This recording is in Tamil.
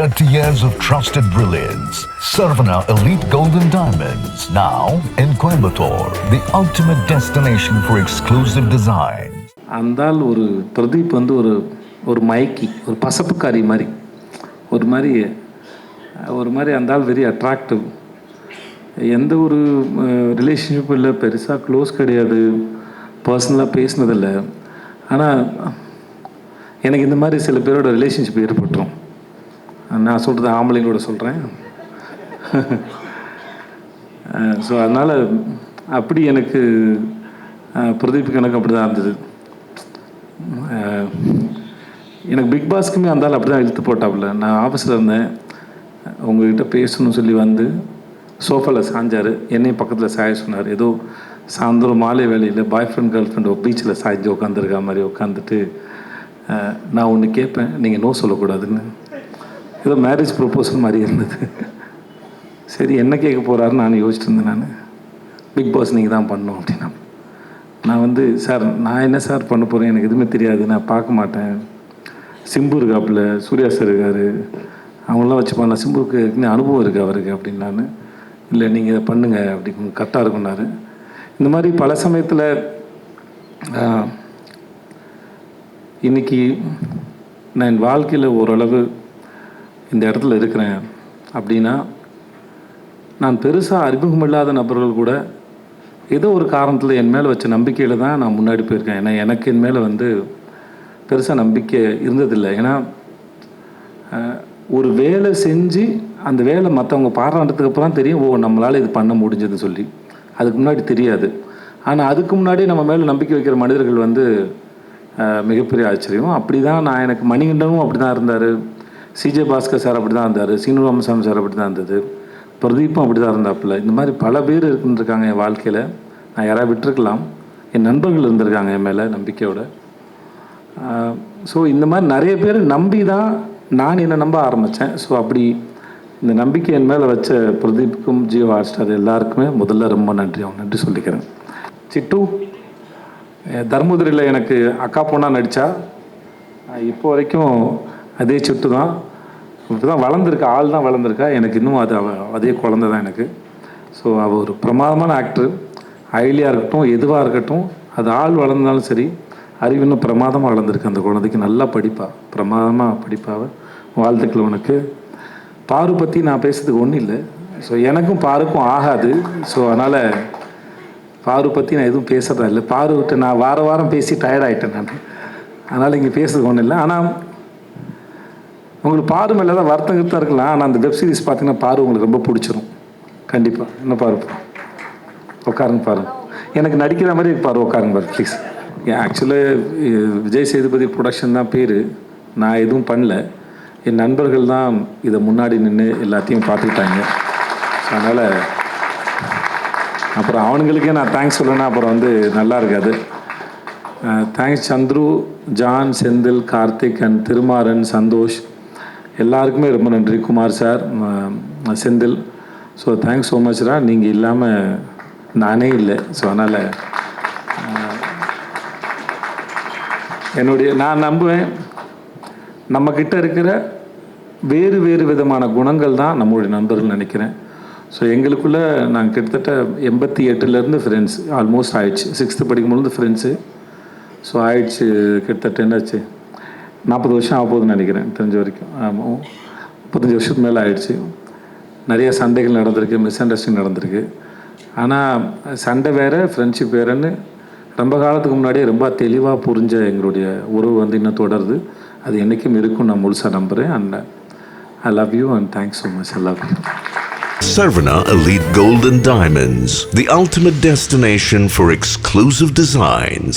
30 years of trusted brilliance. Sarvana Elite Golden Diamonds, now in Coimbatore, the ultimate destination for exclusive design. அந்தால் ஒரு பிரதீப் வந்து ஒரு மயக்கி, ஒரு பசப்புக்காரி மாதிரி, ஒரு மாதிரி அந்தால் வெரி அட்ராக்டிவ். எந்த ஒரு ரிலேஷன்ஷிப்பும் இல்லை, பெருசாக க்ளோஸ் கிடையாது, பர்சனலாக பேசினதில்லை. ஆனால் எனக்கு இந்த மாதிரி சில பேரோட ரிலேஷன்ஷிப் ஏற்பட்டுரும். நான் சொல்கிறது ஆம்பளைங்களோட சொல்கிறேன். ஸோ அதனால் அப்படி எனக்கு பிரதீப்புக்கு எனக்கு அப்படி தான் இருந்தது. எனக்கு பிக் பாஸ்க்குமே அந்தாலும் அப்படி தான் இழுத்து போட்டாப்புல. நான் ஆஃபீஸில் இருந்தேன், உங்கள்கிட்ட பேசணும்னு சொல்லி வந்து சோஃபாவில் சாஞ்சார், என்னையும் பக்கத்தில் சாய சொன்னார். ஏதோ சாயந்தரம் மாலை வேலையில் பாய் ஃப்ரெண்ட் கேர்ள் ஃப்ரெண்ட் பீச்சில் சாய்ஞ்சி உட்காந்துருக்கா மாதிரி உட்காந்துட்டு, நான் ஒன்று கேட்பேன், நீங்கள் நோ சொல்லக்கூடாதுன்னு. ஏதோ மேரேஜ் ப்ரொப்போசல் மாதிரி இருந்தது. சரி, என்ன கேட்க போகிறாருன்னு நான் யோசிச்சுட்டு இருந்தேன். நான் பிக் பாஸ் நீங்கள் தான் பண்ணணும் அப்படின்னா, நான் வந்து சார் நான் என்ன சார் பண்ண போகிறேன், எனக்கு எதுவுமே தெரியாது, நான் பார்க்க மாட்டேன். சிம்பு இருக்காப்புல, சூர்யா சார் இருக்கார், அவங்களாம் வச்சு பண்ணலாம், சிம்புக்கு அனுபவம் இருக்குது அவருக்கு அப்படின்னு. நான் இல்லை நீங்கள் இதை பண்ணுங்கள் அப்படி கரெக்டாக இருக்குன்னாரு. இந்த மாதிரி பல சமயத்தில் இன்றைக்கி நான் என் வாழ்க்கையில் ஓரளவு இந்த இடத்துல இருக்கிறேன் அப்படின்னா, நான் பெருசாக அறிமுகமில்லாத நபர்கள் கூட ஏதோ ஒரு காரணத்தில் என் மேலே வச்ச நம்பிக்கையில் தான் நான் முன்னாடி போயிருக்கேன். ஏன்னா எனக்கு என் மேலே வந்து பெருசாக நம்பிக்கை இருந்ததில்லை. ஏன்னா ஒரு வேலை செஞ்சு அந்த வேலை மற்றவங்க பாராட்டுறதுக்கு அப்புறம் தெரியும், ஓ நம்மளால் இது பண்ண முடிஞ்சதுன்னு சொல்லி. அதுக்கு முன்னாடி தெரியாது. ஆனால் அதுக்கு முன்னாடி நம்ம மேலே நம்பிக்கை வைக்கிற மனிதர்கள் வந்து மிகப்பெரிய ஆச்சரியம். அப்படி தான் நான், எனக்கு மணிகண்டனும் அப்படி தான் இருந்தார், சிஜே பாஸ்கர் சார் அப்படி தான் இருந்தார், சீனு ராமசாமி சார் அப்படி தான் இருந்தது, பிரதீப்பும் அப்படி தான் இருந்தாப்புல. இந்த மாதிரி பல பேர் இருந்துருக்காங்க என் வாழ்க்கையில். நான் யாராவது விட்டுருக்கலாம், என் நண்பர்கள் இருந்திருக்காங்க என் மேலே நம்பிக்கையோட. ஸோ இந்த மாதிரி நிறைய பேர் நம்பி தான் நான் என்னை நம்ப ஆரம்பித்தேன். ஸோ அப்படி இந்த நம்பிக்கை என் மேலே வச்ச பிரதீப்புக்கும் ஜியோ ஹாட்ஸ்டார் எல்லாருக்குமே முதல்ல ரொம்ப நன்றி சொல்லிக்கிறேன். சிட்டு தர்மபுரியில் எனக்கு அக்கா பொண்ணாக நடித்தா, இப்போ வரைக்கும் அதே சிட்டு தான். இப்போ தான் வளர்ந்துருக்கா, ஆள் தான் வளர்ந்துருக்கா. எனக்கு இன்னும் அது அதே குழந்தை தான் எனக்கு. ஸோ அவள் ஒரு பிரமாதமான ஆக்டரு. ஐலியாக இருக்கட்டும், எதுவாக இருக்கட்டும், அது ஆள் வளர்ந்தாலும் சரி, அறிவு இன்னும் பிரமாதமாக வளர்ந்துருக்கு அந்த குழந்தைக்கு. நல்லா படிப்பா, பிரமாதமாக படிப்பாவை. வாழ்த்துக்கள் உனக்கு. பாரு பற்றி நான் பேசுறதுக்கு ஒன்றும் இல்லை. ஸோ எனக்கும் பாருக்கும் ஆகாது. ஸோ அதனால் பாரு பற்றி நான் எதுவும் பேசுகிறதா இல்லை. பாரு விட்டு நான் வாரம் பேசி டயர்டாயிட்டேன் நான். அதனால் இங்கே பேசுறதுக்கு ஒன்றும் இல்லை. ஆனால் உங்களுக்கு பாரு மேலே தான் வருத்தம் இருக்கலாம். ஆனால் அந்த வெப்சீரிஸ் பார்த்தீங்கன்னா பாரு உங்களுக்கு ரொம்ப பிடிச்சிரும் கண்டிப்பாக. என்ன பாரு, உட்காருங்க பாருங்க, எனக்கு நடிக்கிற மாதிரி பாரு, உட்காருங்க பாரு ப்ளீஸ். ஆக்சுவலாக விஜய் சேதுபதி ப்ரொடக்ஷன் தான் பேர். நான் எதுவும் பண்ணல, என் நண்பர்கள் தான் இதை முன்னாடி நின்று எல்லாத்தையும் பார்த்துக்கிட்டாங்க. அதனால் அப்புறம் அவனுங்களுக்கே நான் தேங்க்ஸ் சொல்லணும்னா அப்புறம் வந்து நல்லா இருக்காது. Thanks Chandru, John, Senthil, Karthik and Thirumaran, Santhosh, எல்லாருக்குமே ரொம்ப நன்றி. Kumar sir, Senthil, so thanks so மச்ரா. நீங்கள் இல்லாமல் நானே இல்லை. ஸோ அதனால் நான் நம்புவேன், நம்மக்கிட்ட இருக்கிற வேறு விதமான குணங்கள் தான் நம்மளுடைய நண்பர்கள் நினைக்கிறேன். ஸோ எங்களுக்குள்ளே நாங்கள் கிட்டத்தட்ட 88 ஃப்ரெண்ட்ஸ் ஆல்மோஸ்ட் ஆயிடுச்சு. 6th படிக்கும்போது ஃப்ரெண்ட்ஸு. ஸோ ஆயிடுச்சு கிட்டத்தட்ட என்னாச்சு 40 வருஷம் ஆக போகுதுன்னு நினைக்கிறேன் தெரிஞ்ச வரைக்கும். ஆமாம், 35 வருஷத்துக்கு மேலே ஆயிடுச்சு. நிறைய சண்டைகள் நடந்திருக்கு, மிஸ் அண்டர்ஸ்டாண்டிங் நடந்திருக்கு. ஆனால் சண்டை வேறு, ஃப்ரெண்ட்ஷிப் வேறுன்னு ரொம்ப காலத்துக்கு முன்னாடியே ரொம்ப தெளிவாக புரிஞ்ச எங்களுடைய உறவு வந்து இன்னும் தொடருது. அது என்றைக்கும் இருக்கும், நான் முழுசாக நம்புகிறேன். And I love you and thanks so much. I love you. Sarvana Elite Golden Diamonds, the ultimate destination for exclusive designs.